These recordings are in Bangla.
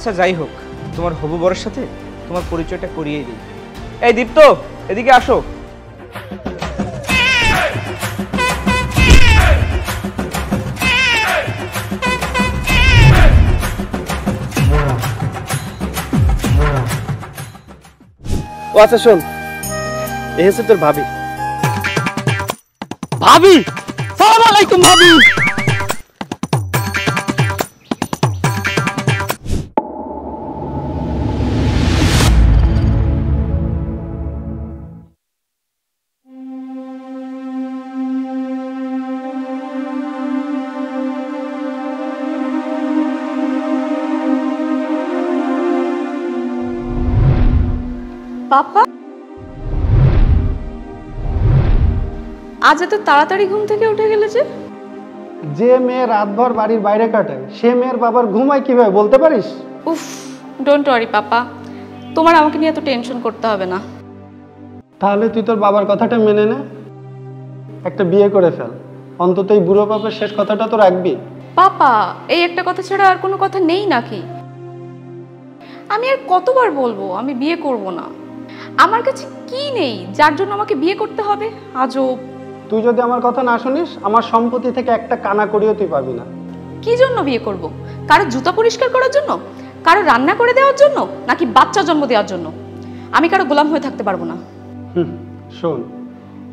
আচ্ছা যাই হোক, তোমার হবু বরের সাথে তোমার পরিচয়টা করিয়ে দিই। এই দীপ্ত, এদিকে আসো। ও আচ্ছা শোন, এই হচ্ছে তোর ভাবি। ভাবি, সালাম আলাইকুম ভাবি। পাপা, আজ এত তাড়াতাড়ি ঘুম থেকে উঠে গেলে যে? যে মেয়ে রাতভর বাড়ির বাইরে কাটায় সে মেয়ের বাবার ঘুমায় কিভাবে বলতে পারিস? উফ, ডোন্ট ওয়ারি পাপা, তোমার আমাকে নিয়ে এত টেনশন করতে হবে না। তাহলে তুই তোর বাবার কথাটা মেনে নে, একটা বিয়ে করে ফেল। অন্তত এই বুড়ো বাপের শেষ কথাটা তো রাখবি। পাপা, এই একটা কথা ছাড়া আর কোনো কথা নেই নাকি? আমি আর কতবার বলবো আমি বিয়ে করব না? আমার কাছে কি নেই যার জন্য আমাকে বিয়ে করতে হবে? আজব। তুই যদি আমার কথা না শুনিস, আমার সম্পত্তি থেকে একটা কানা করিও তুই পাবি না। কি জন্য বিয়ে করব? কারো জুতা পরিষ্কার করার জন্য, কারো রান্না করে দেওয়ার জন্য, নাকি বাচ্চা জন্ম দেওয়ার জন্য? আমি কারো গোলাম হয়ে থাকতে পারবো না। শোন,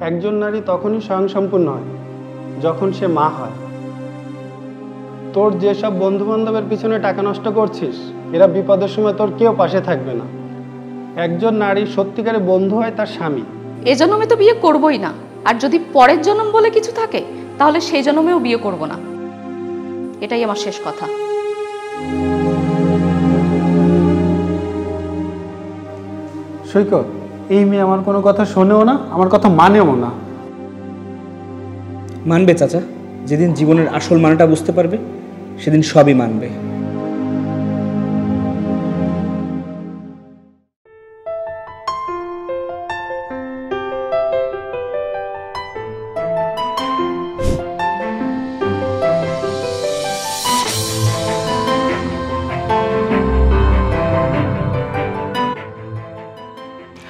একজন নারী তখনই স্বয়ংসম্পূর্ণ হয় যখন সে মা হয়। তোর যেসব বন্ধু বান্ধবের পিছনে টাকা নষ্ট করছিস, এরা বিপদের সময় তোর কেউ পাশে থাকবে না। একজন নারী সত্যিকারের বন্ধু হয় তার স্বামী। এ জন্মে তো বিয়ে করবই না, আর যদি পরের জন্ম বলে কিছু থাকে তাহলে সেই জন্মেও বিয়ে করব না। এটাই আমার শেষ কথা। সৈকত, এই মেয়ে আমার কোনো কথা শোনেও না, আমার কথা মানেও না। মানবে চাচা, যেদিন জীবনের আসল মানেটা বুঝতে পারবে সেদিন সবই মানবে।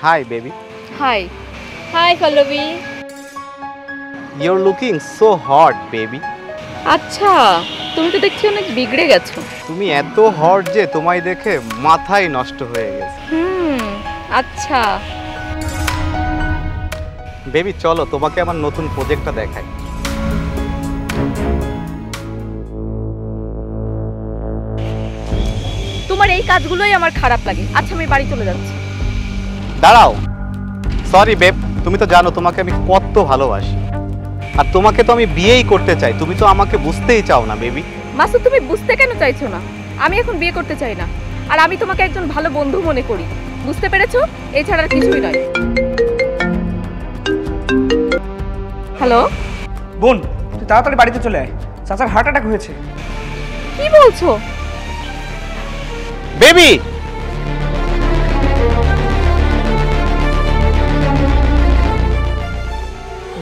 Hi baby. Hi. Hi Pallavi. You're looking so hot baby. আচ্ছা, তুমি তো দেখছি অনেক বিগড়ে গেছো। তুমি এত হট যে তোমায় দেখে মাথাই নষ্ট হয়ে গেছে। আচ্ছা বেবি চলো তোমাকে আমার নতুন প্রজেক্টটা দেখাই। তোমার এই কাজগুলোই আমার খারাপ লাগে। আচ্ছা আমি বাড়ি চলে যাচ্ছি। দাঁড়াও, সরি বেব, তুমি তো জানো তোমাকে আমি কত ভালোবাসি, আর তোমাকে তো আমি বিয়েই করতে চাই। তুমি তো আমাকে বুঝতেই চাও না বেবি। মাসুদ, তুমি বুঝতে কেন চাইছো না? আমি এখন বিয়ে করতে চাই না, আর আমি তোমাকে একজন ভালো বন্ধু মনে করি। বুঝতে পেরেছো? এছাড়া আর কিছুই নয়। হ্যালো বোন, তুই তাড়াতাড়ি বাড়িতে চলে আয়, চাচার হার্ট অ্যাটাক হয়েছে। কি বলছো? বেবি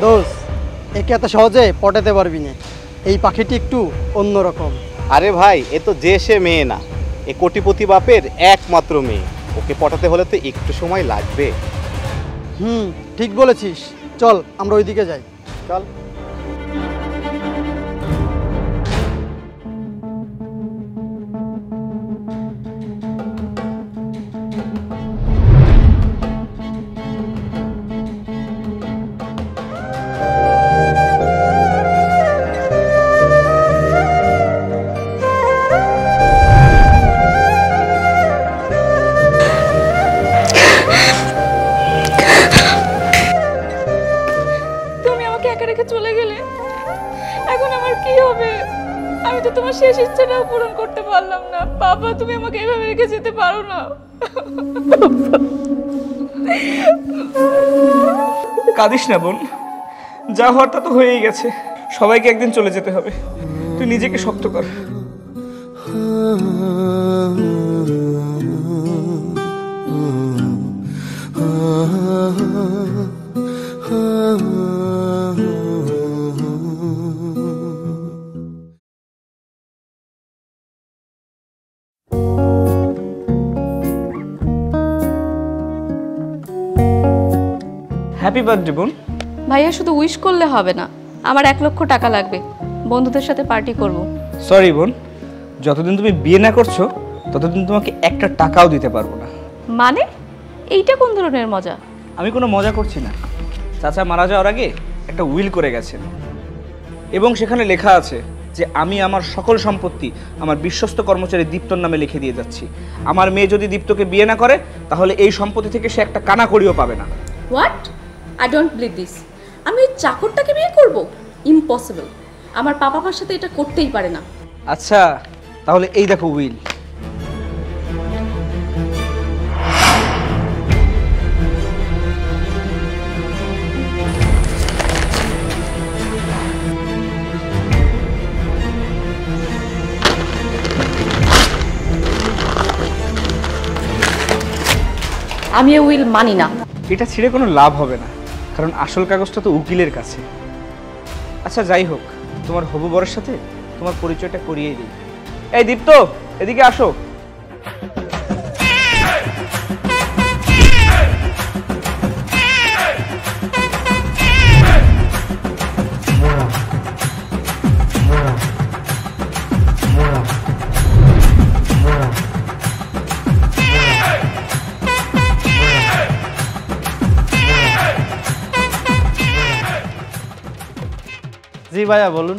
দোস্ত, একে এত সহজে পটাতে পারবি না। এই পাখিটি একটু অন্যরকম। আরে ভাই, এ তো যে সে মেয়ে না, এ কোটিপতি বাপের একমাত্র মেয়ে। ওকে পটাতে হলে তো একটু সময় লাগবে। ঠিক বলেছিস, চল আমরা ওইদিকে যাই। চল। চলে গেলে এখন আমার কি হবে? আমি তো তোমার শেষ ইচ্ছাটাও পূরণ করতে পারলাম না। বাবা, তুমি আমাকে এভাবে রেখে যেতে পারো না। কাঁদিস না বোন, যা হওয়ার তা তো হয়েই গেছে। সবাইকে একদিন চলে যেতে হবে, তুই নিজেকে শক্ত কর। হ্যাপি বার্থডে বোন। ভাইয়া শুধু উইশ করলে হবে না, আমার 1 লক্ষ টাকা লাগবে, বন্ধুদের সাথে পার্টি করব। সরি বোন, যতদিন তুমি বিয়ে না করছো ততদিন তোমাকে একটা টাকাও দিতে পারবো না। মানে এইটা কোন ধরনের মজা? আমি কোনো মজা করছি না। চাচা মারা যাওয়ার আগে একটা উইল করে গেছেন এবং সেখানে লেখা আছে যে আমি আমার সকল সম্পত্তি আমার বিশ্বস্ত কর্মচারী দীপ্তর নামে লিখে দিয়ে যাচ্ছি। আমার মেয়ে যদি দীপ্তকে বিয়ে না করে তাহলে এই সম্পত্তি থেকে সে একটা কানা কড়িও পাবে না। What? I don't believe this. আমি ওই চাকরটাকে বিয়ে করব? ইম্পসিবল। আমার পাপা মার সাথে এটা করতেই পারে না। আচ্ছা তাহলে এই দেখো উইল। আমি এই উইল মানি না। এটা ছিঁড়ে কোনো লাভ হবে না, কারণ আসল কাগজটা তো উকিলের কাছে। আচ্ছা যাই হোক, তোমার হবু বরের সাথে তোমার পরিচয়টা করিয়ে দিই। এই দীপ্ত, এদিকে আসো। জি ভাইয়া বলুন।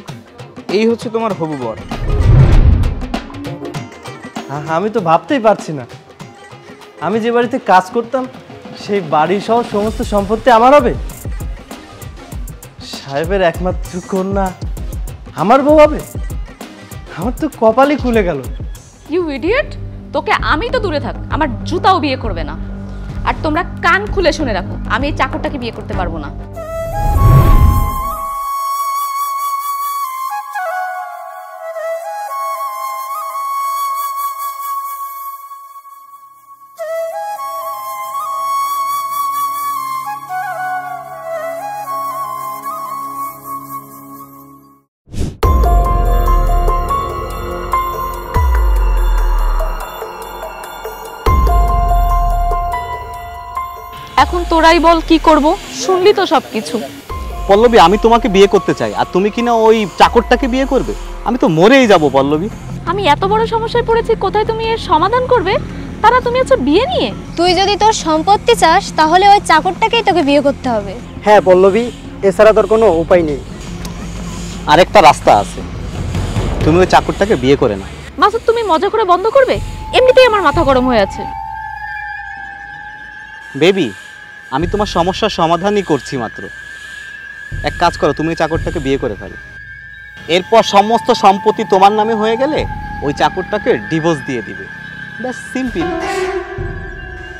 এই হচ্ছে তোমার হবু বর। আমি তো ভাবতেই পারছি না, আমি যে বাড়িতে কাজ করতাম সেই বাড়ি সহ সমস্ত সম্পত্তি আমার হবে। সাহেবের একমাত্র কন্যা আমার বউ হবে। আমার তো কপালই খুলে গেল। You idiot! তোকে আমি তো দূরে থাক, আমার জুতাও বিয়ে করবে না। আর তোমরা কান খুলে শুনে রাখো, আমি এই চাকরটাকে বিয়ে করতে পারবো না। এখন তোরাই বল কি করব? শুনলি তো সবকিছু। পল্লবী, আমি তোমাকে বিয়ে করতে চাই আর তুমি কিনা ওই চাকরটাকে বিয়ে করবে? আমি তো মরেই যাব পল্লবী। আমি এত বড় সমস্যায় পড়েছি, কোথায় তুমি এর সমাধান করবে? তারা তুমি আছো বিয়ে নিয়ে। তুই যদি তোর সম্পত্তি চাস তাহলে ওই চাকরটাকেই তোকে বিয়ে করতে হবে। হ্যাঁ পল্লবী, এছাড়া তোর কোনো উপায় নেই। আরেকটা রাস্তা আছে, তুমি ওই চাকরটাকে বিয়ে করে নাও। মাসুদ, তুমি মজা করে বন্ধ করবে? এমনিতেই আমার মাথা গরম হয়ে আছে। বেবি, আমি তোমার সমস্যার সমাধানই করছি মাত্র। এক কাজ করো, তুমি ওই চাকরটাকে বিয়ে করে ফেলো। এরপর সমস্ত সম্পত্তি তোমার নামে হয়ে গেলে ওই চাকরটাকে ডিভোর্স দিয়ে দিবে। ব্যাস, সিম্পল।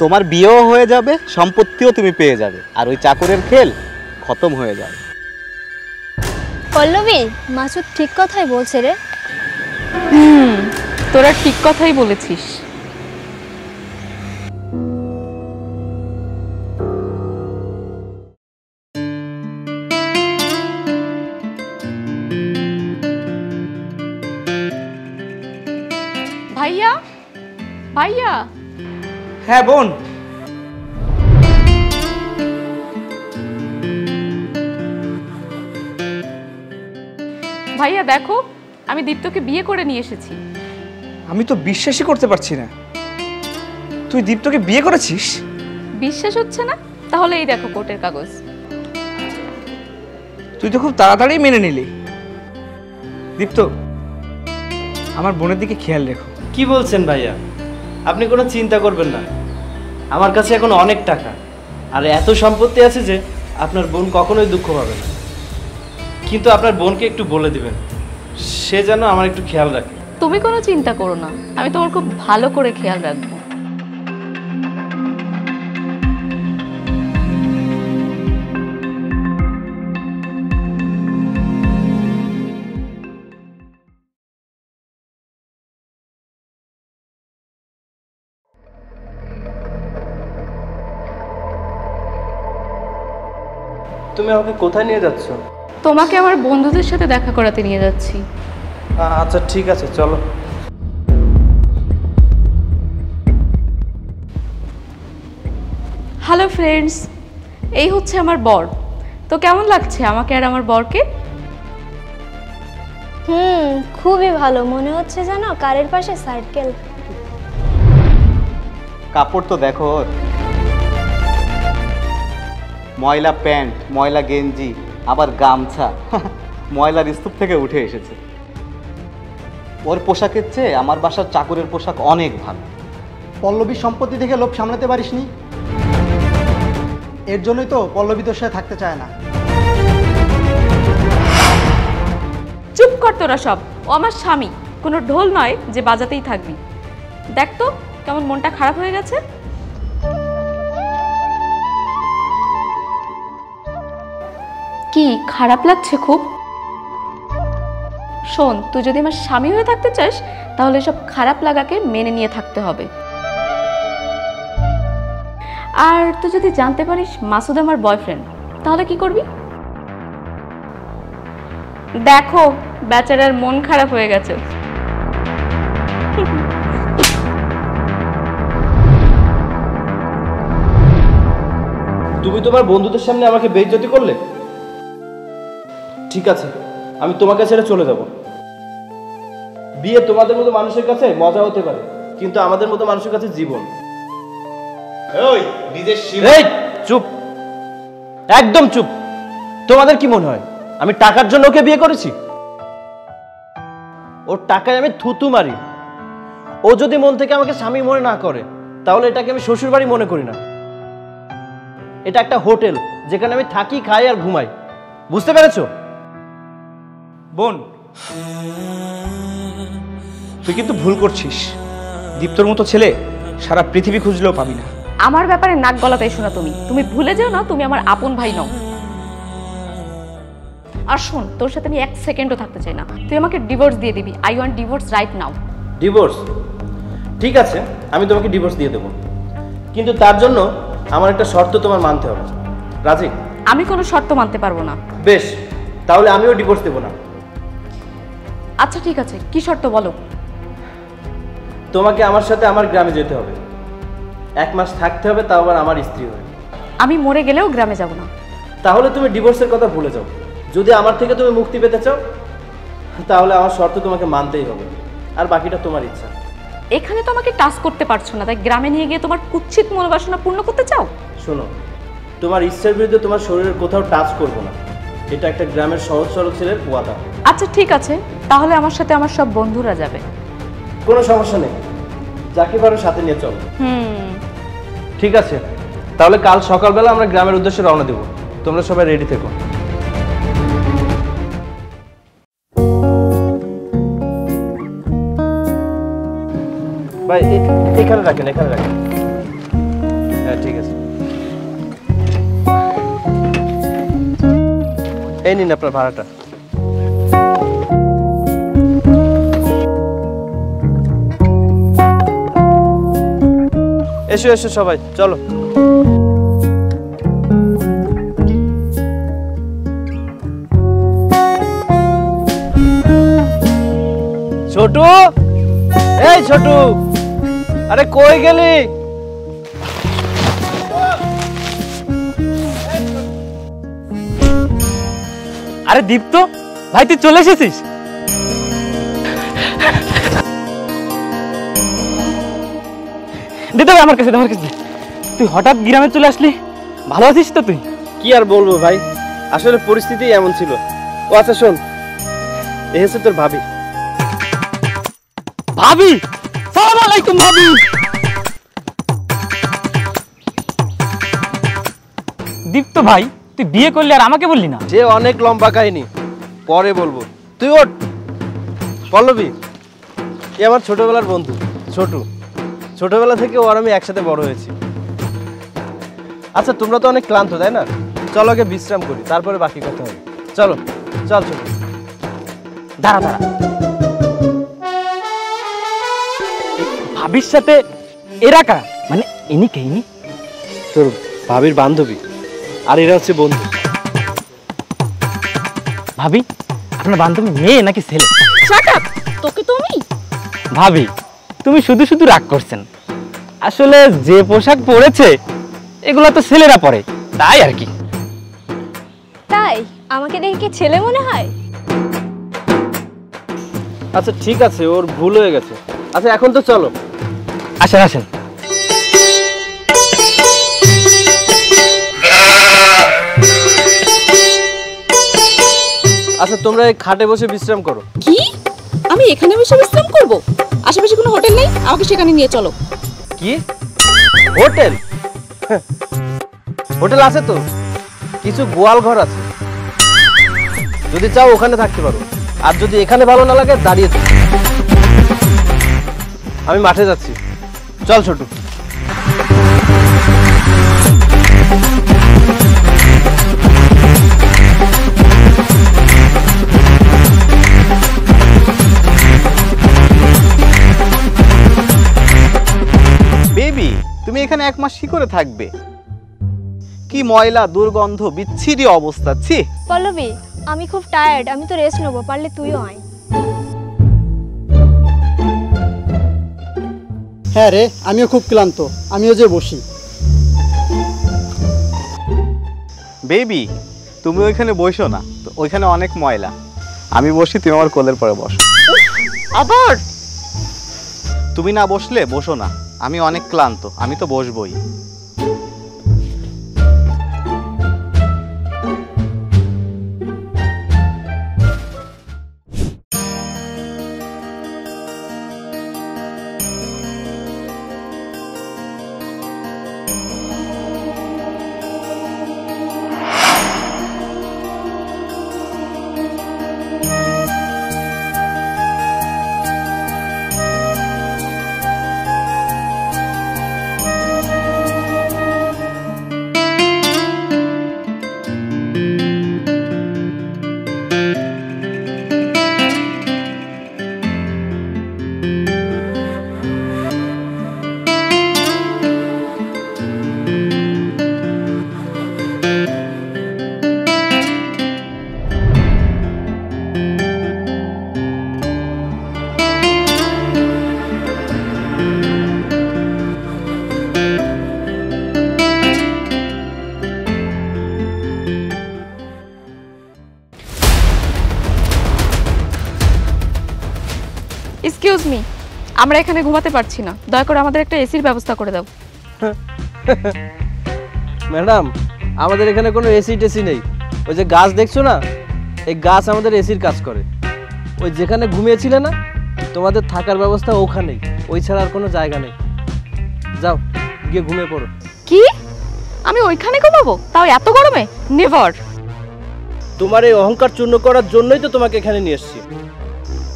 তোমার বিয়েও হয়ে যাবে, সম্পত্তিও তুমি পেয়ে যাবে, আর ওই চাকরের খেল খতম হয়ে যাবে। পল্লবী, মাসুদ ঠিক কথাই বলছে রে। তোরা ঠিক কথাই বলেছিস। ভাইয়া, ভাইয়া। হ্যাঁ বোন। ভাইয়া দেখো, আমি দীপ্তকে বিয়ে করে নিয়ে এসেছি। আমি তো বিশ্বাসই করতে পারছি না, তুই দীপ্তকে বিয়ে করেছিস? বিশ্বাস হচ্ছে না? তাহলে এই দেখো কোর্টের কাগজ। তুই তো খুব তাড়াতাড়ি মেনে নিলি। দীপ্ত, আমার বোনের দিকে খেয়াল রেখো। কি বলছেন ভাইয়া? আপনি কোনো চিন্তা করবেন না, আমার কাছে এখন অনেক টাকা আর এত সম্পত্তি আছে যে আপনার বোন কখনোই দুঃখ পাবে না। কিন্তু আপনার বোনকে একটু বলে দিবেন, সে যেন আমার একটু খেয়াল রাখে। তুমি কোনো চিন্তা করো না, আমি তোমার খুব ভালো করে খেয়াল রাখবো। তুমি আমাকে কোথায় নিয়ে যাচ্ছ? তোমাকে আমার বন্ধুদের সাথে দেখা করাতে নিয়ে যাচ্ছি। আচ্ছা ঠিক আছে, চলো। হ্যালো ফ্রেন্ডস, এই হচ্ছে আমার বর। তো কেমন লাগছে আমাকে আর আমার বরকে? খুবই ভালো মনে হচ্ছে, জানো কারের পাশে সাইকেল। কাপড় তো দেখো ওর। ময়লা প্যান্ট, ময়লা গেঞ্জি, আবার গামছা ময়লার স্তূপ থেকে উঠে এসেছে। ওর পোশাকের চেয়ে আমার বাসার চাকরের পোশাক অনেক ভালো। পল্লবীর সম্পত্তি থেকে লোভ সামলাতে পারিসনি, এর জন্যই তো পল্লবী তোর সাথে থাকতে চায় না। চুপ কর তোরা সব। ও আমার স্বামী, কোনো ঢোল নয় যে বাজাতেই থাকবি। দেখ তো কেমন মনটা খারাপ হয়ে গেছে। কি খারাপ লাগছে খুব? শোন, তুই যদি আমার স্বামী হয়ে থাকতে চাস তাহলে সব খারাপ লাগাকে মেনে নিয়ে থাকতে হবে। আর তুই যদি জানতে পারিস মাসুদ আমার বয়ফ্রেন্ড, তাহলে কি করবি? দেখো বেচারার মন খারাপ হয়ে গেছে। তুমি তোমার বন্ধুদের সামনে আমাকে বেইজ্জতি করলে। ঠিক আছে, আমি তোমাকে ছেড়ে চলে যাব। বিয়ে তোমাদের মতো মানুষের কাছে মজা হতে পারে, কিন্তু আমাদের মতো মানুষের কাছে জীবন। এই চুপ, একদম চুপ। তোমাদের কি মনে হয় আমি টাকার জন্য ওকে বিয়ে করেছি? ওর টাকায় আমি থুতু মারি। ও যদি মন থেকে আমাকে স্বামী মনে না করে তাহলে এটাকে আমি শ্বশুর বাড়ি মনে করি না। এটা একটা হোটেল যেখানে আমি থাকি, খাই আর ঘুমাই। বুঝতে পেরেছো? বোন, তুই কিন্তু ভুল করছিস। দীপ্তর মতো ছেলে সারা পৃথিবী খুঁজলেও পাবি না। আমার ব্যাপারে নাক গলাতেই শোনা তুমি ভুলে যাও না তুমি আমার আপন ভাই নও। আর শোন, তোর সাথে আমি 1 সেকেন্ডও থাকতে চাই না। তুই আমাকে ডিভোর্স দিয়ে দিবি। I want divorce right now. Divorce? ঠিক আছে, আমি তোমাকে ডিভোর্স দিয়ে দেবো, কিন্তু তার জন্য আমার একটা শর্ত তোমার মানতে হবে। রাজি? আমি কোনো শর্ত মানতে পারবো না। বেশ, তাহলে আমিও ডিভোর্স দেবো না। আচ্ছা ঠিক আছে, কি শর্ত বলো? তোমাকে আমার সাথে আমার গ্রামে যেতে হবে, 1 মাস থাকতে হবে, তাও আবার আমার স্ত্রী হয়ে। আমি মরে গেলেও গ্রামে যাব না। তাহলে তুমি ডিভোর্সের কথা ভুলে যাও। যদি আমার থেকে তুমি মুক্তি পেতে চাও তাহলে আমার শর্ত তোমাকে মানতেই হবে, আর বাকিটা তোমার ইচ্ছা। এখানে তো আমাকে টাচ করতে পারছো না, তাই গ্রামে নিয়ে গিয়ে তোমার কুৎসিত মনোবাসনা পূর্ণ করতে চাও? শোনো, তোমার ইচ্ছার বিরুদ্ধে তোমার শরীরের কোথাও টাচ করবো না। এটা একটা গ্রামের সহজ সরল ছেলের ওয়াদা। আচ্ছা ঠিক আছে, তাহলে আমার সাথে আমার সব বন্ধুরা যাবে। কোনো সমস্যা নেই, যাকে পারো সাথে নিয়ে চলো। ঠিক আছে, তাহলে কাল সকালবেলা আমরা গ্রামের উদ্দেশ্যে রওনা দেব। তোমরা সবাই রেডি থেকো। ভাই এখানে রাখেন, এখানে রাখেন। হ্যাঁ ঠিক আছে, এই নিন আপনার ভাড়াটা। এসো এসো সবাই, চলো। ছোটু, এই ছোটু, আরে কই গেলি? আরে দীপ্ত ভাই, তুই চলে এসেছিস? দে আমার কাছে, আমার কাছে। তুই হঠাৎ গ্রামে চলে আসলি, ভালো আছিস তো তুই? কি আর বলবো ভাই, আসলে পরিস্থিতি এমন ছিল। ও আচ্ছা শোন, এ হচ্ছে তোর ভাবি। ভাবি? সালাম আলাইকুম ভাবি। দীপ্ত ভাই, তুই বিয়ে করলি আর আমাকে বললি না? যে অনেক লম্বা কাহিনী, পরে বলবো। তুই ওঠ। পল্লবী, এ আমার ছোটবেলার বন্ধু ছোটু। ছোটবেলা থেকে ও আর আমি একসাথে বড় হয়েছি। আচ্ছা তোমরা তো অনেক ক্লান্ত, তাই না? চলো আগে বিশ্রাম করি, তারপরে বাকি কথা হবে। চলো, চল ছোটু। দাঁড়া দাঁড়া, ভাবির সাথে এরা কারা? মানে ইনি কে? ইনি তোর ভাবির বান্ধবী, আর এরা হচ্ছে বন্ধু। ভাবি, আপনার বান্ধবী মেয়ে নাকি ছেলে? শাট আপ, তোকে তো আমি। ভাবি, তুমি শুধু শুধু রাগ করছেন। আসলে যে পোশাক পরেছে এগুলো তো ছেলেরা পরে, তাই আর কি। তাই আমাকে দেখে কি ছেলে মনে হয়? আচ্ছা ঠিক আছে, ওর ভুল হয়ে গেছে। আচ্ছা এখন তো চলো। আসেন আসেন। আচ্ছা তোমরা এই খাটে বসে বিশ্রাম করো। কি? আমি এখানে বসে বিশ্রাম করব? আশেপাশে কোনো হোটেল নেই? আমাকে সেখানে নিয়ে চলো। কি হোটেল? হোটেল আছে তো, কিছু গোয়াল ঘর আছে, যদি চাও ওখানে থাকতে পারো। আর যদি এখানে ভালো না লাগে দাঁড়িয়ে থাকো। আমি মাঠে যাচ্ছি, চল ছোটু। বেবি, তুমি এখানে 1 মাস কি করে থাকবে? কি ময়লা, দুর্গন্ধ, বিচ্ছিরি অবস্থা। ছি। পল্লবী, আমি খুব টায়ার্ড, আমি তো রেস্ট নেবো, পারলে তুইও আয়। হ্যাঁ রে, আমিও খুব ক্লান্ত, আমিও যে বসি। বেবি, তুমি ওইখানে বসো না তো, ওইখানে অনেক ময়লা। আমি বসি, তুমি আমার কোলের পরে বসো। আবার? তুমি না বসলে বসো না, আমি অনেক ক্লান্ত, আমি তো বসবই। এক্সকিউজ মি, আমরা এখানে ঘুমাতে পারছি না, দয়া করে আমাদের একটা এসির ব্যবস্থা করে দাও। ম্যাডাম, আমাদের এখানে কোনো এসি টেসি নেই। ওই যে গাছ দেখছো না, এই গাছ আমাদের এসির কাজ করে। ওই যেখানে ঘুমিয়েছিলে না, তোমাদের থাকার ব্যবস্থা ওখানেই, ওই ছাড়া আর কোনো জায়গা নেই। যাও গিয়ে ঘুমিয়ে পড়ো। কি? আমি ওইখানে ঘুমাবো, তাও এত গরমে? নেভার। তোমার এই অহংকার চূর্ণ করার জন্যই তো তোমাকে এখানে নিয়ে এসেছি।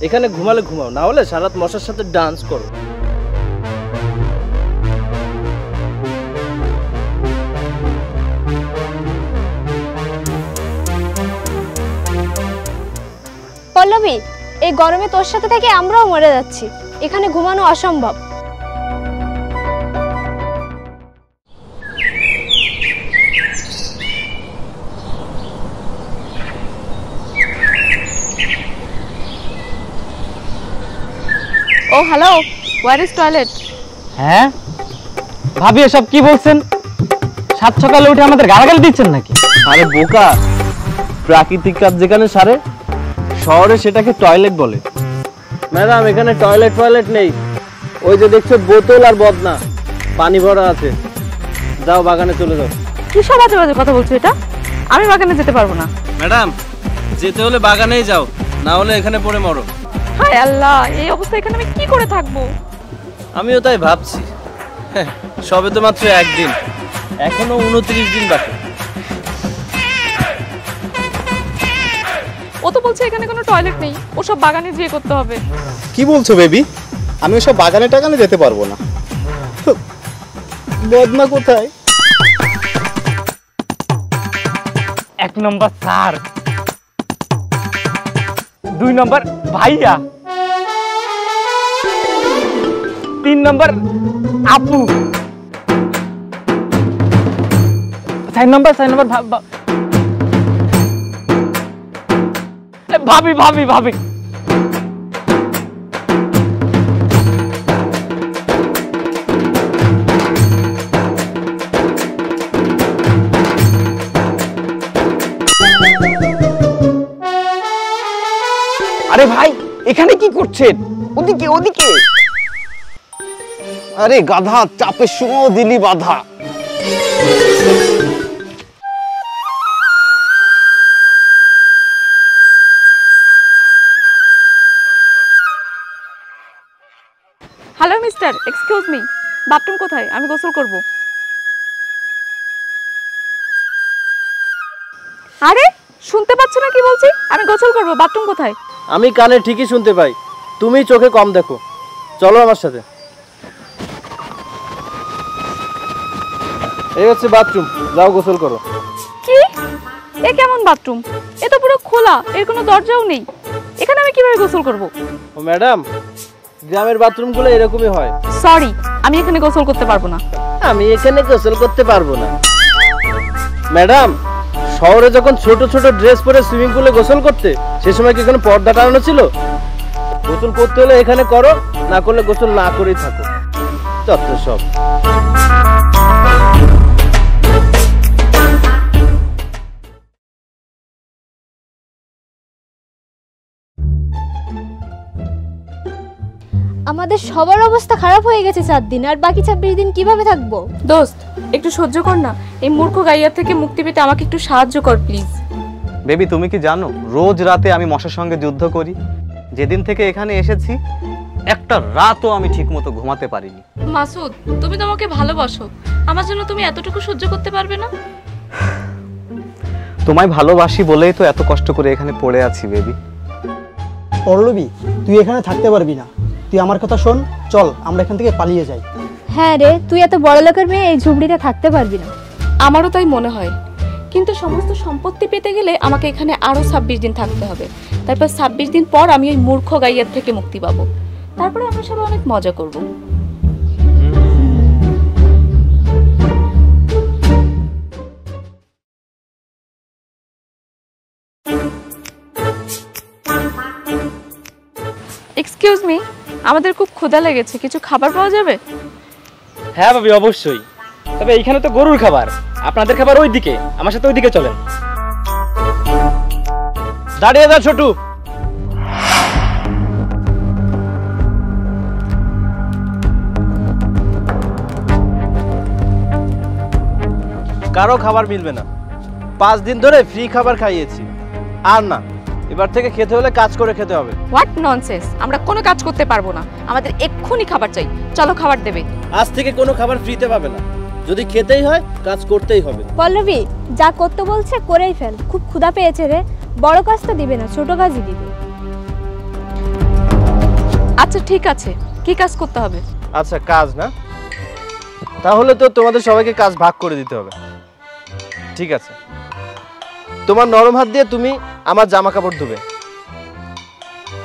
এখানে ঘুমালে ঘুমাও, না হলে সারাত মশার সাথে ডান্স করো। পল্লবী, এই গরমে তোর সাথে থেকে আমরাও মরে যাচ্ছি, এখানে ঘুমানো অসম্ভব। ও হ্যালো, ওয়ার ইজ টয়লেট? হ্যাঁ ভাবি, এসব কি বলছেন? সাত সকালে উঠে আমাদের গালাগালি দিচ্ছেন নাকি? আরে বোকা, প্রাকৃতিক কাজ যেখানে সারে, শহরে সেটাকে টয়লেট বলে। ম্যাডাম, এখানে টয়লেট নেই। ওই যে দেখছো বোতল আর বদনা, পানি ভরা আছে। যাও বাগানে চলে যাও। কি সব আজে বাজে কথা বলছো এটা? আমি বাগানে যেতে পারবো না। ম্যাডাম, যেতে হলে বাগানেই যাও, না হলে এখানে পড়ে মরো। হায় আল্লাহ, এই অবস্থা এখানে আমি কি করে থাকবো? আমিও তাই ভাবছি। সবে তো মাত্র একদিন, এখনো 29 দিন বাকি। ও তো বলছে এখানে কোনো টয়লেট নেই, ওসব বাগানে যেয়ে করতে হবে। কি বলছো বেবি? আমি ওসব বাগানে টাগানে যেতে পারবো না। বদনা কোথায়? 1 নম্বর স্যার, 2 নম্বর ভাইয়া, 3 নম্বর আপু, 4 নম্বর ভাবি ভাবি ভাবি। আরে ভাই এখানে কি করছেন? ওদিকে ওদিকে। আরে গাধা, চাপের সময় দিলি বাধা। Hello mister, excuse me, bathroom কোথায়? আমি গোসল করব। আরে শুনতে পাচ্ছ না কি বলছি? আমি গোসল করব, বাথরুম কোথায়? আমি কানে ঠিকই শুনতে পাই, তুমি চোখে কম দেখো। চলো আমার সাথে। এই হচ্ছে বাথরুম, যাও গোসল করো। কি? এ কেমন বাথরুম? এ তো পুরো খোলা, এর কোনো দরজাও নেই। এখানে আমি কিভাবে গোসল করব? ও ম্যাডাম, গ্রামের বাথরুমগুলো এরকমই হয়। সরি, আমি এখানে গোসল করতে পারবো না। আমি এখানে গোসল করতে পারবো না। ম্যাডাম, শহরে যখন ছোট ছোট ড্রেস পরে সুইমিং পুলে গোসল করতে, সে সময় কি এখানে পর্দা টানানো ছিল? গোসল করতে হলে এখানে করো, না করলে গোসল না করেই থাকো। যত সব। আমাদের সবার অবস্থা খারাপ হয়ে গেছে 4 দিন, আর বাকি 26 দিন কিভাবে থাকবো? দোস্ত, একটু সহ্য কর না। এই মূর্খ গাইয়া থেকে মুক্তি পেতে আমাকে একটু সাহায্য কর প্লিজ। বেবি, তুমি কি জানো রোজ রাতে আমি মশার সঙ্গে যুদ্ধ করি? যেদিন থেকে এখানে এসেছি একটা রাতও আমি ঠিকমতো ঘুমাতে পারিনি। মাসুদ, তুমি তো আমাকে ভালোবাসো, আমার জন্য তুমি এতটুকু সহ্য করতে পারবে না? তোমায় ভালোবাসি বলেই তো এত কষ্ট করে এখানে পড়ে আছি বেবি। পল্লবী, তুই এখানে থাকতে পারবি না। তুই আমার কথা শোন, চল আমরা এখান থেকে পালিয়ে যাই। হ্যাঁ রে, তুই এত বড় লোকের মেয়ে এই ঝুপড়িতে থাকতে পারবি না। আমারও তাই মনে হয়, কিন্তু সমস্ত সম্পত্তি পেতে গেলে আমাকে এখানে আরো 26 দিন থাকতে হবে। তারপর 26 দিন পর আমি ওই মূর্খ গাইয়ার থেকে মুক্তি পাবো। তারপরে আমরা সবাই অনেক মজা করব। এক্সকিউজ মি, আমাদের খুব ক্ষুধা লেগেছে, কিছু খাবার পাওয়া যাবে? হ্যাঁ ভাবি, অবশ্যই। তবে এইখানে তো গরুর খাবার, আপনাদের খাবার ওইদিকে। আমার সাথে ওইদিকে চলেন। দাঁড়িয়ে যা ছোটু। কারো খাবার মিলবে না। 5 দিন ধরে ফ্রি খাবার খাইয়েছি। আর না, এবার থেকে খেতে হলে কাজ করে খেতে হবে। What nonsense! আমরা কোনো কাজ করতে পারবো না, আমাদের এক্ষুনি খাবার চাই। চলো, খাবার দেবে। আজ থেকে কোনো খাবার ফ্রিতে পাবে না। যদি খেতেই হয় কাজ করতেই হবে। পল্লবী, যা করতে বলছে করেই ফেল। খুব ক্ষুধা পেয়েছে রে। বড় কাজ তো দিবে না, ছোট কাজই দিবে। আচ্ছা ঠিক আছে, কি কাজ করতে হবে? আচ্ছা, কাজ না, তাহলে তো তোমাদের সবাইকে কাজ ভাগ করে দিতে হবে। ঠিক আছে, তোমার নরম হাত দিয়ে তুমি আমার জামা কাপড় ধুবে,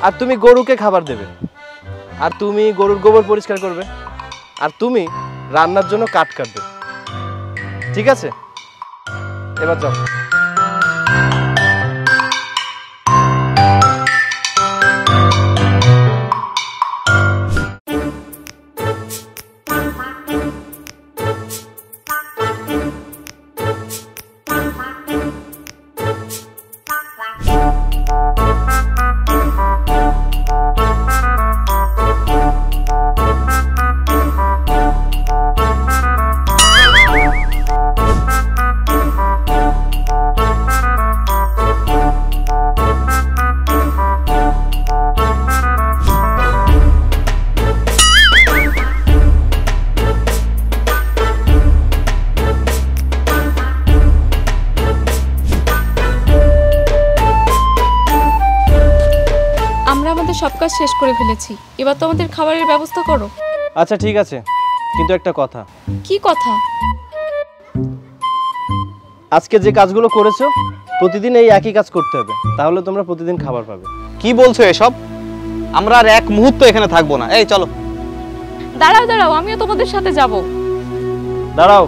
আর তুমি গরুকে খাবার দেবে, আর তুমি গরুর গোবর পরিষ্কার করবে, আর তুমি রান্নার জন্য কাঠ কাটবে। ঠিক আছে, এবার যাও। সব কাজ শেষ করে ফেলেছি, এবার তো আমাদের খাবারের ব্যবস্থা করো। আচ্ছা ঠিক আছে, কিন্তু একটা কথা। কি কথা? আজকে যে কাজগুলো করেছো প্রতিদিন এই একই কাজ করতে হবে, তাহলে তোমরা প্রতিদিন খাবার পাবে। কি বলছো এসব? আমরা আর এক মুহূর্ত এখানে থাকবো না। এই চলো। দাঁড়াও দাঁড়াও, আমিও তোমাদের সাথে যাব। দাঁড়াও।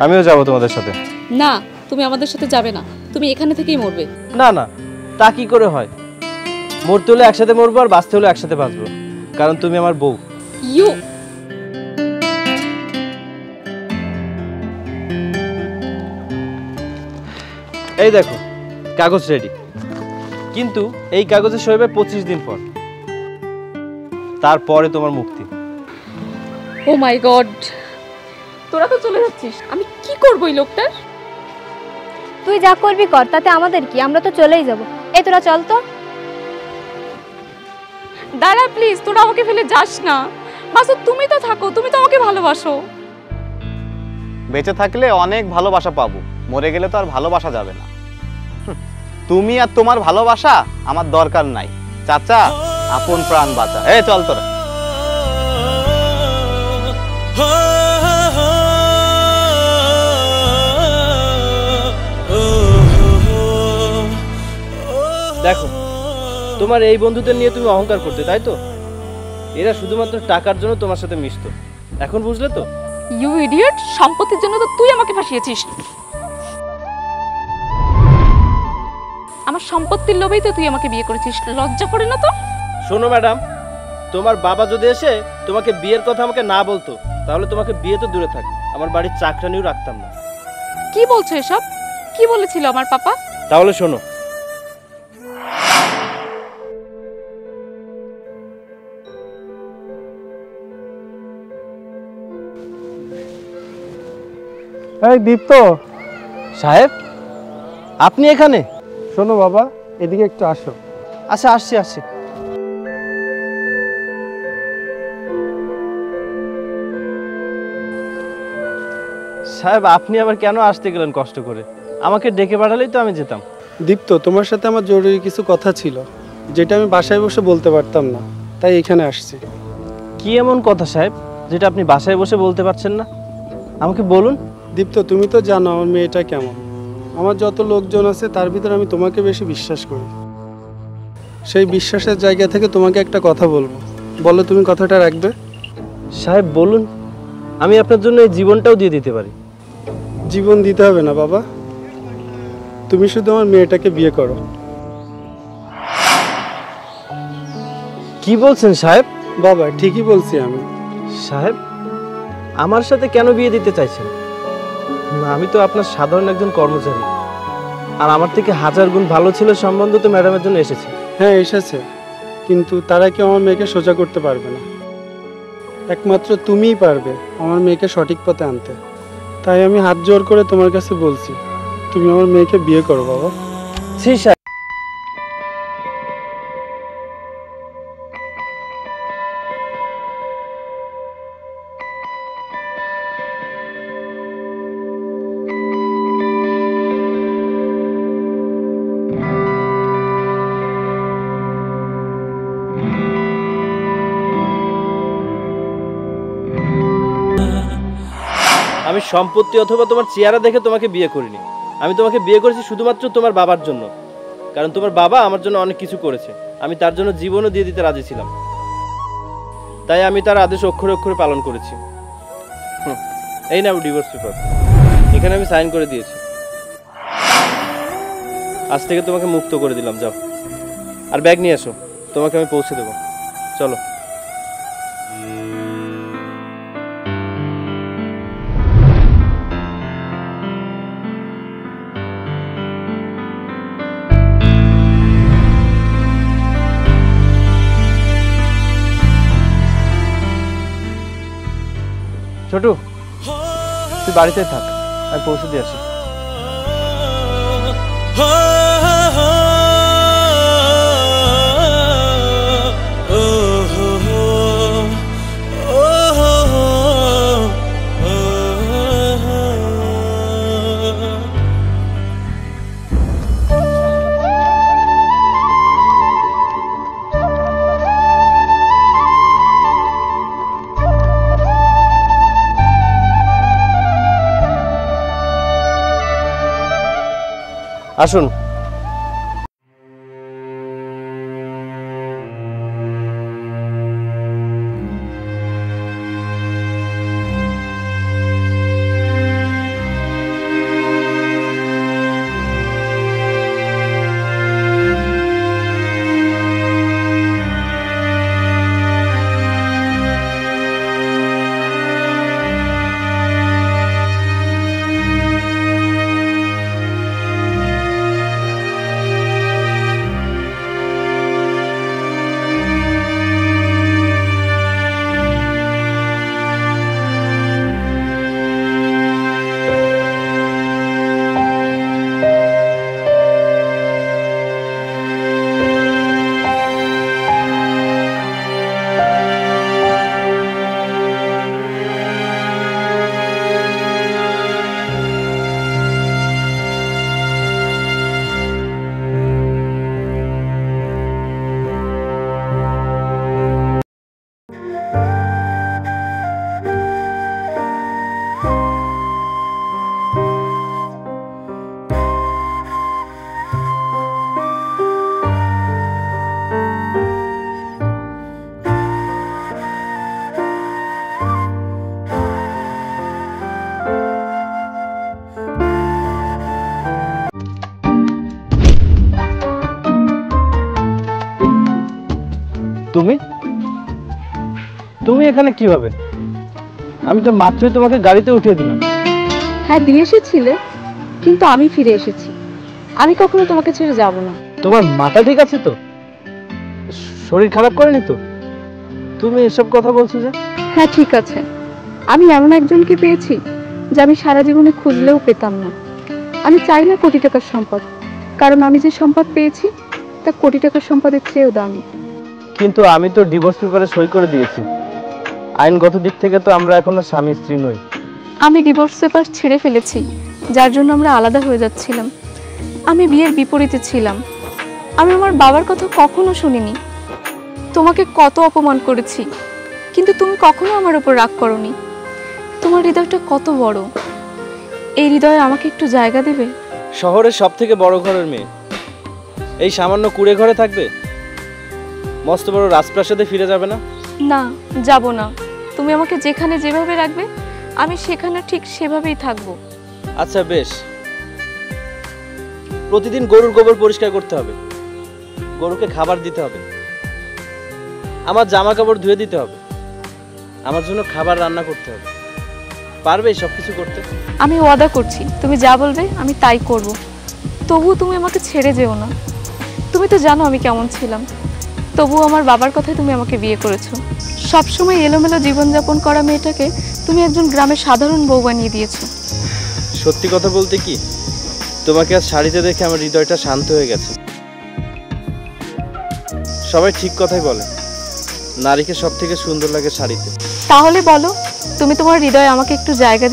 আমিও যাব তোমাদের সাথে। না, তুমি আমাদের সাথে যাবে না, তুমি এখানে থেকেই মরবে। না না, তা কি করে হয়? মরতে হলে একসাথে মরবো, আর বাঁচতে হলে একসাথে বাঁচবো, কারণ তুমি আমার বউ। ইউ এই দেখো কাগজ রেডি, কিন্তু এই কাগজে সই হবে 25 দিন পর, তারপরে তোমার মুক্তি। ও মাই গড, তোরা তো চলে যাচ্ছিস, আমি কি করবো এই লোকটার? তুই যা করবি কর, তাতে আমাদের কি, আমরা তো চলেই যাব। এই তোরা চল তো। দাঁড়া প্লিজ, তোরা আমাকে ফেলে যাস না। মাসুদ তুমি তো থাকো, তুমি তো আমাকে ভালোবাসো। বেঁচে থাকলে অনেক ভালোবাসা পাবো, মরে গেলে তো আর ভালোবাসা যাবে না। তুমি আর তোমার ভালোবাসা আমার দরকার নাই। চাচা, আপন প্রাণ বাঁচা। এই চল তোরা। দেখো, তোমার এই বন্ধুদের নিয়ে তুমি অহংকার করতে, তাই তো? এরা শুধুমাত্র টাকার জন্য তোমার সাথে মিশতো, এখন বুঝলে তো? ইউ ইডিয়েট, সম্পত্তির জন্য তো তুই আমাকে ফাঁসিয়েছিস। আমার সম্পত্তির লোভেই তো তুই আমাকে বিয়ে করেছিস, লজ্জা করে না তো? শোনো ম্যাডাম, তোমার বাবা যদি এসে তোমাকে বিয়ের কথা আমাকে না বলতো, তাহলে তোমাকে বিয়ে তো দূরে থাক, আমার বাড়ির চাকরানিও রাখতাম না। কি বলছো এসব? কি বলেছিল আমার পাপা? তাহলে শোনো, এই দীপ্ত সাহেব আপনি এখানে? শোনো বাবা, এদিকে একটু আসো। আচ্ছা আসছি আসছি। সাহেব আপনি আবার কেন আসতে গেলেন কষ্ট করে? আমাকে ডেকে পাঠালেই তো আমি যেতাম। দীপ্ত, তোমার সাথে আমার জরুরি কিছু কথা ছিল, যেটা আমি বাসায় বসে বলতে পারতাম না, তাই এখানে আসছি। কি এমন কথা সাহেব যেটা আপনি বাসায় বসে বলতে পারছেন না? আমাকে বলুন। দীপ্ত, তুমি তো জানো আমার মেয়েটা কেমন। আমার যত লোকজন আছে তার ভিতরে আমি তোমাকে বেশি বিশ্বাস করি। সেই বিশ্বাসের জায়গা থেকে তোমাকে একটা কথা বলবো, বলো তুমি কথাটা রাখবে? সাহেব বলুন, আমি আপনার জন্য এই জীবনটাও দিয়ে দিতে পারি। জীবন দিতে হবে না বাবা, তুমি শুধু আমার মেয়েটাকে বিয়ে করো। কি বলছেন সাহেব? বাবা ঠিকই বলছি আমি। সাহেব আমার সাথে কেন বিয়ে দিতে চাইছেন? না, আমি তো আপনার সাধারণ একজন কর্মচারী, আর আমার থেকে হাজার গুণ ভালো ছিল সম্বন্ধ তো ম্যাডামের জন্য এসেছে। হ্যাঁ এসেছে, কিন্তু তারা কেউ আমার মেয়েকে সোজা করতে পারবে না। একমাত্র তুমিই পারবে আমার মেয়েকে সঠিক পথে আনতে। তাই আমি হাত জোর করে তোমার কাছে বলছি, তুমি আমার মেয়েকে বিয়ে করো বাবা। ছি সাহেব, আমি সম্পত্তি অথবা তোমার চেহারা দেখে তোমাকে বিয়ে করিনি। আমি তোমাকে বিয়ে করেছি শুধুমাত্র তোমার বাবার জন্য, কারণ তোমার বাবা আমার জন্য অনেক কিছু করেছে, আমি তার জন্য জীবনও দিয়ে দিতে রাজি ছিলাম। তাই আমি তার আদেশ অক্ষরে অক্ষরে পালন করেছি। এই নাও ডিভোর্স পেপার, এখানে আমি সাইন করে দিয়েছি। আজ থেকে তোমাকে মুক্ত করে দিলাম, যাও। আর ব্যাগ নিয়ে এসো, তোমাকে আমি পৌঁছে দেবো। চলো। ছোটু, তুই বাড়িতে থাক, আমি পৌঁছে দিয়ে আসি। আসুন। তুমি তুমি এখানে কিভাবে? আমি তো মাত্রই তোমাকে গাড়িতে উঠিয়ে দিলাম। হ্যাঁ দিয়ে এসেছিলে, কিন্তু আমি ফিরে এসেছি। আমি কখনো তোমাকে ছেড়ে যাব না। তোমার মাথা ঠিক আছে তো? শরীর খারাপ করেনি তো? তুমি এসব কথা বলছো যে? হ্যাঁ ঠিক আছে, আমি এমন একজনকে পেয়েছি যা আমি সারা জীবনে খুঁজলেও পেতাম না। আমি চাই না কোটি টাকার সম্পদ, কারণ আমি যে সম্পদ পেয়েছি তা কোটি টাকার সম্পদের চেয়েও দামি। কিন্তু আমি তো ডিভোর্স পেপারে সই করে দিয়েছি। আইনগত দিক থেকে তো আমরা এখন আর স্বামী স্ত্রী নই। আমি ডিভোর্স পেপার ছেড়ে ফেলেছি, যার জন্য আমরা আলাদা হয়ে যাচ্ছিলাম। আমি বিয়ের বিপরীতে ছিলাম। আমি আমার বাবার কথা কখনো শুনিনি। তোমাকে কত অপমান করেছি, কিন্তু তুমি কখনো আমার উপর রাগ করোনি। তোমার হৃদয়টা কত বড়, এই হৃদয়ে আমাকে একটু জায়গা দেবে? শহরের সব থেকে বড় ঘরের মেয়ে এই সামান্য কুড়ে ঘরে থাকবে? মস্ত বড় রাজপ্রাসাদে ফিরে যাবে না? না, যাব না। তুমি আমাকে যেখানে যেভাবে রাখবে আমি সেখানে ঠিক সেভাবেই থাকবো। আচ্ছা বেশ, প্রতিদিন গরুর গোবর পরিষ্কার করতে হবে, গরুকে খাবার দিতে হবে, আমার জামা কাপড় ধুয়ে দিতে হবে, আমার জন্য খাবার রান্না করতে হবে। পারবে সব কিছু করতে? আমি ওয়াদা করছি, তুমি যা বলবে আমি তাই করব। তবুও তুমি আমাকে ছেড়ে যেও না। তুমি তো জানো আমি কেমন ছিলাম, তবুও আমার বাবার কথায় তুমি আমাকে বিয়ে করেছো। সবসময় এলোমেলো জীবনযাপন করা মেয়েটাকে তুমি একজন গ্রামের সাধারণ বউ বানিয়ে দিয়েছো। সত্যি কথা বলতে কি, তোমাকে আজ শাড়িতে দেখে আমার হৃদয়টা শান্ত হয়ে গেছে। সবাই ঠিক কথাই বলে, নারীকে সব থেকে সুন্দর লাগে শাড়িতে। তাহলে বলো, তুমি তোমার হৃদয়ে আমাকে একটু জায়গা